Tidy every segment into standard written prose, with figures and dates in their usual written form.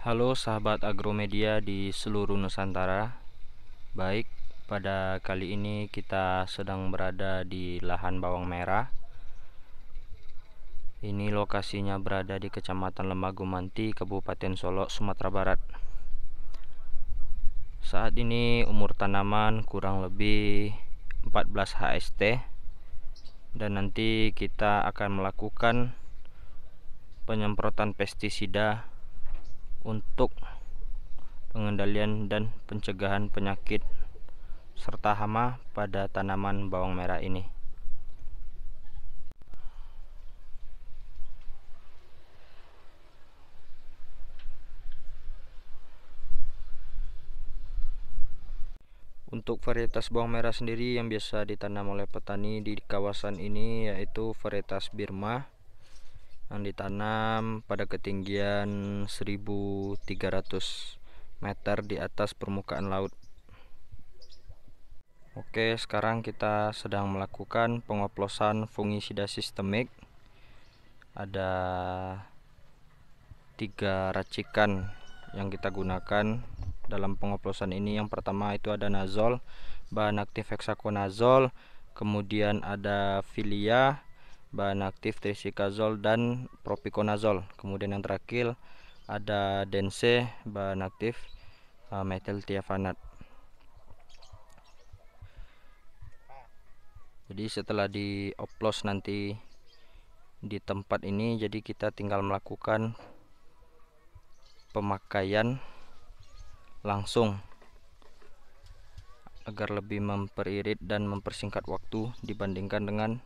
Halo sahabat agromedia di seluruh Nusantara. Baik, pada kali ini kita sedang berada di lahan bawang merah. Ini lokasinya berada di Kecamatan Lembah Gumanti, Kabupaten Solok, Sumatera Barat. Saat ini umur tanaman kurang lebih 14 HST, dan nanti kita akan melakukan penyemprotan pestisida untuk pengendalian dan pencegahan penyakit serta hama pada tanaman bawang merah ini. Untuk varietas bawang merah sendiri yang biasa ditanam oleh petani di kawasan ini yaitu varietas Birma yang ditanam pada ketinggian 1300 meter di atas permukaan laut. Oke, sekarang kita sedang melakukan pengoplosan fungisida sistemik. Ada 3 racikan yang kita gunakan dalam pengoplosan ini. Yang pertama itu ada Nazol, bahan aktif hexaconazol, kemudian ada Filia, bahan aktif trisikazol dan propiconazol. Kemudian yang terakhir ada Dense, bahan aktif metiltiafanat. Jadi setelah dioplos nanti di tempat ini, jadi kita tinggal melakukan pemakaian langsung agar lebih memperirit dan mempersingkat waktu dibandingkan dengan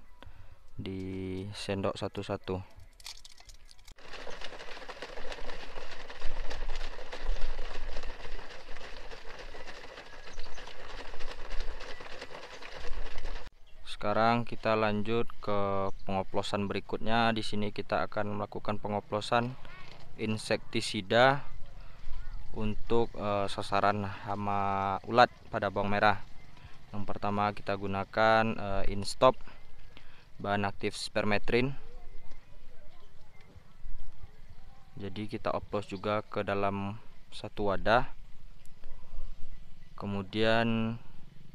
di sendok satu-satu. Sekarang kita lanjut ke pengoplosan berikutnya. Di sini kita akan melakukan pengoplosan insektisida untuk sasaran hama ulat pada bawang merah. Yang pertama kita gunakan Instop, bahan aktif spermetrin. Jadi kita oplos juga ke dalam satu wadah. Kemudian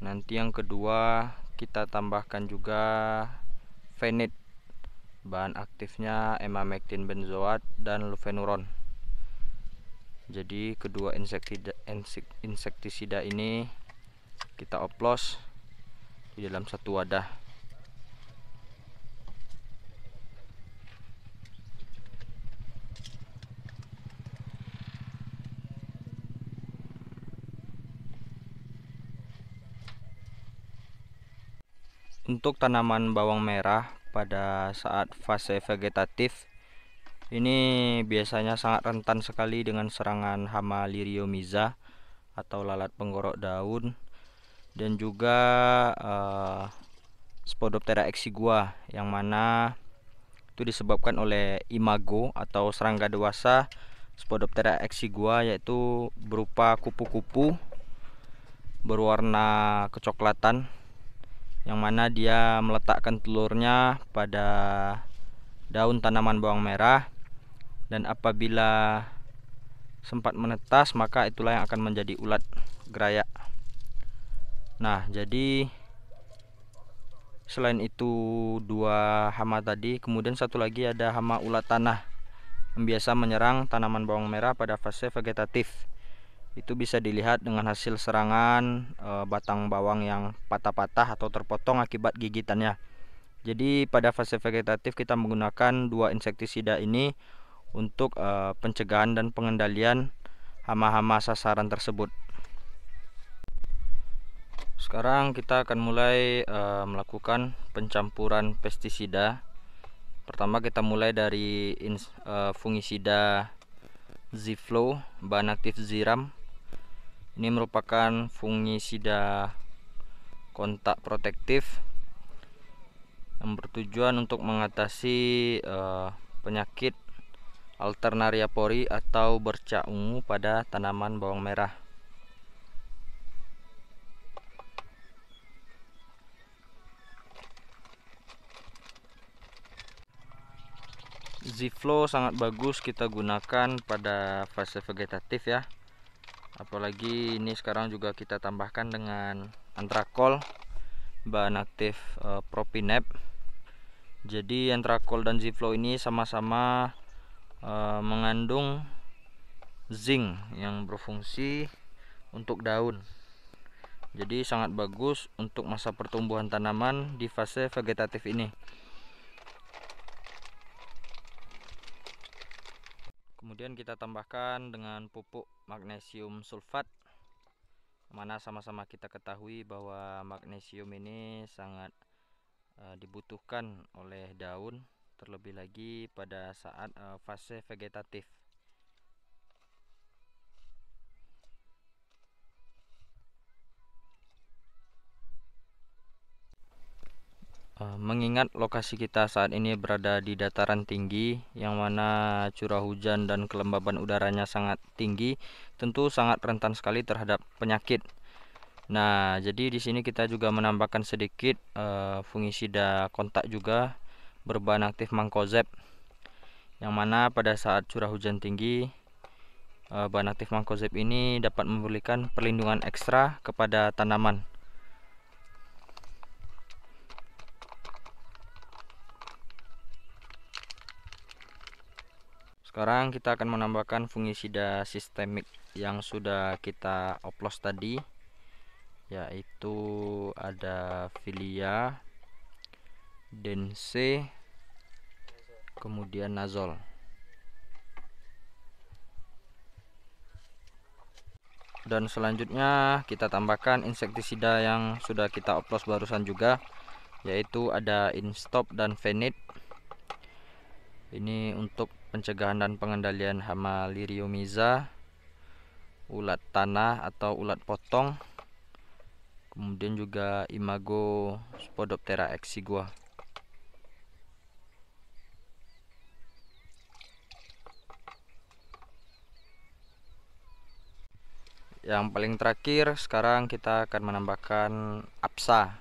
nanti yang kedua kita tambahkan juga Fenit, bahan aktifnya emamectin benzoat dan lufenuron. Jadi kedua insektisida ini kita oplos di dalam satu wadah. Untuk tanaman bawang merah pada saat fase vegetatif ini biasanya sangat rentan sekali dengan serangan hama Liriomiza atau lalat penggorok daun, dan juga Spodoptera exigua, yang mana itu disebabkan oleh imago atau serangga dewasa Spodoptera exigua, yaitu berupa kupu-kupu berwarna kecoklatan, yang mana dia meletakkan telurnya pada daun tanaman bawang merah, dan apabila sempat menetas maka itulah yang akan menjadi ulat gerayak. Nah, jadi selain itu 2 hama tadi, kemudian satu lagi ada hama ulat tanah yang biasa menyerang tanaman bawang merah pada fase vegetatif. Itu bisa dilihat dengan hasil serangan batang bawang yang patah-patah atau terpotong akibat gigitannya. Jadi pada fase vegetatif kita menggunakan 2 insektisida ini untuk pencegahan dan pengendalian hama-hama sasaran tersebut. Sekarang kita akan mulai melakukan pencampuran pestisida. Pertama kita mulai dari fungisida Ziflow, bahan aktif Ziram. Ini merupakan fungisida kontak protektif yang bertujuan untuk mengatasi penyakit Alternaria pori atau bercak ungu pada tanaman bawang merah. Z-Flow sangat bagus kita gunakan pada fase vegetatif ya. Apalagi ini sekarang juga kita tambahkan dengan antrakol, bahan aktif propinep. Jadi antrakol dan Z-Flow ini sama-sama mengandung zinc yang berfungsi untuk daun. Jadi sangat bagus untuk masa pertumbuhan tanaman di fase vegetatif ini. Kemudian kita tambahkan dengan pupuk magnesium sulfat, mana sama-sama kita ketahui bahwa magnesium ini sangat dibutuhkan oleh daun, terlebih lagi pada saat fase vegetatif. Mengingat lokasi kita saat ini berada di dataran tinggi, yang mana curah hujan dan kelembaban udaranya sangat tinggi, tentu sangat rentan sekali terhadap penyakit. Nah, jadi di sini kita juga menambahkan sedikit fungisida kontak juga berbahan aktif mancozeb, yang mana pada saat curah hujan tinggi, bahan aktif mancozeb ini dapat memberikan perlindungan ekstra kepada tanaman. Sekarang kita akan menambahkan fungisida sistemik yang sudah kita oplos tadi, yaitu ada Filia, Dense, kemudian Nazol. Dan selanjutnya kita tambahkan insektisida yang sudah kita oplos barusan juga, yaitu ada Instop dan Fenit. Ini untuk pencegahan dan pengendalian hama Liriomiza, ulat tanah atau ulat potong, kemudian juga Imago Spodoptera exigua. Yang paling terakhir sekarang kita akan menambahkan Apsa.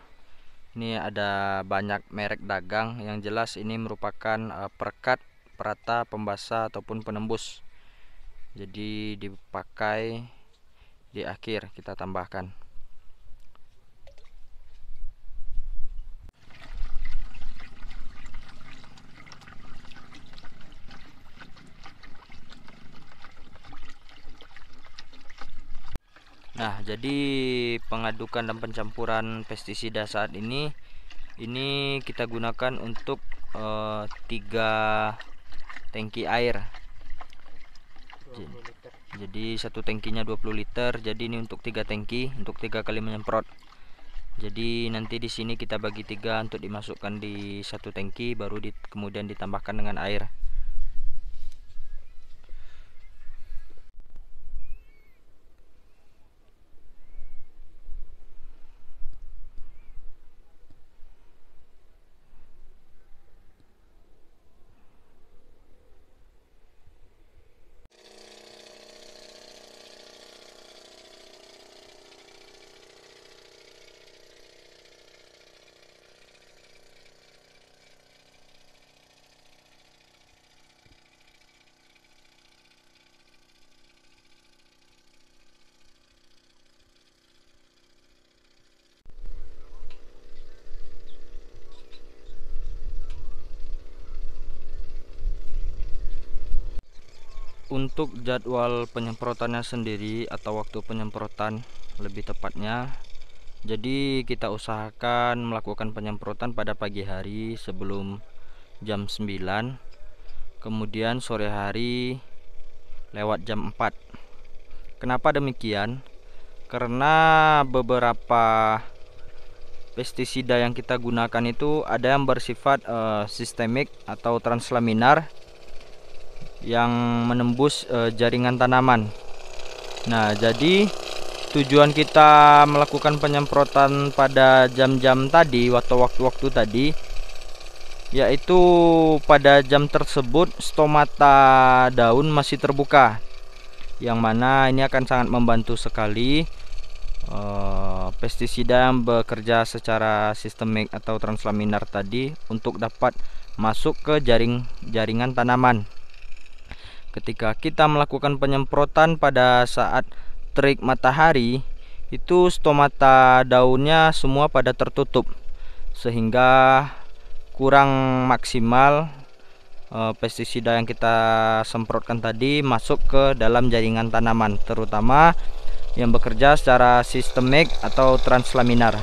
Ini ada banyak merek dagang, yang jelas ini merupakan perekat, perata, pembasah ataupun penembus. Jadi dipakai di akhir kita tambahkan. Nah, jadi pengadukan dan pencampuran pestisida saat ini kita gunakan untuk 3 tangki air. Jadi satu tangkinya 20 liter. Jadi ini untuk 3 tangki, untuk 3 kali menyemprot. Jadi nanti di sini kita bagi 3 untuk dimasukkan di satu tangki, baru kemudian ditambahkan dengan air. Untuk jadwal penyemprotannya sendiri atau waktu penyemprotan lebih tepatnya, jadi kita usahakan melakukan penyemprotan pada pagi hari sebelum jam 9, kemudian sore hari lewat jam 4. Kenapa demikian? Karena beberapa pestisida yang kita gunakan itu ada yang bersifat sistemik atau translaminar yang menembus jaringan tanaman. Nah, jadi tujuan kita melakukan penyemprotan pada jam-jam tadi atau waktu-waktu tadi, yaitu pada jam tersebut stomata daun masih terbuka, yang mana ini akan sangat membantu sekali pestisida yang bekerja secara sistemik atau translaminar tadi untuk dapat masuk ke jaringan tanaman. Ketika kita melakukan penyemprotan pada saat terik matahari, itu stomata daunnya semua pada tertutup, sehingga kurang maksimal pestisida yang kita semprotkan tadi masuk ke dalam jaringan tanaman, terutama yang bekerja secara sistemik atau translaminar.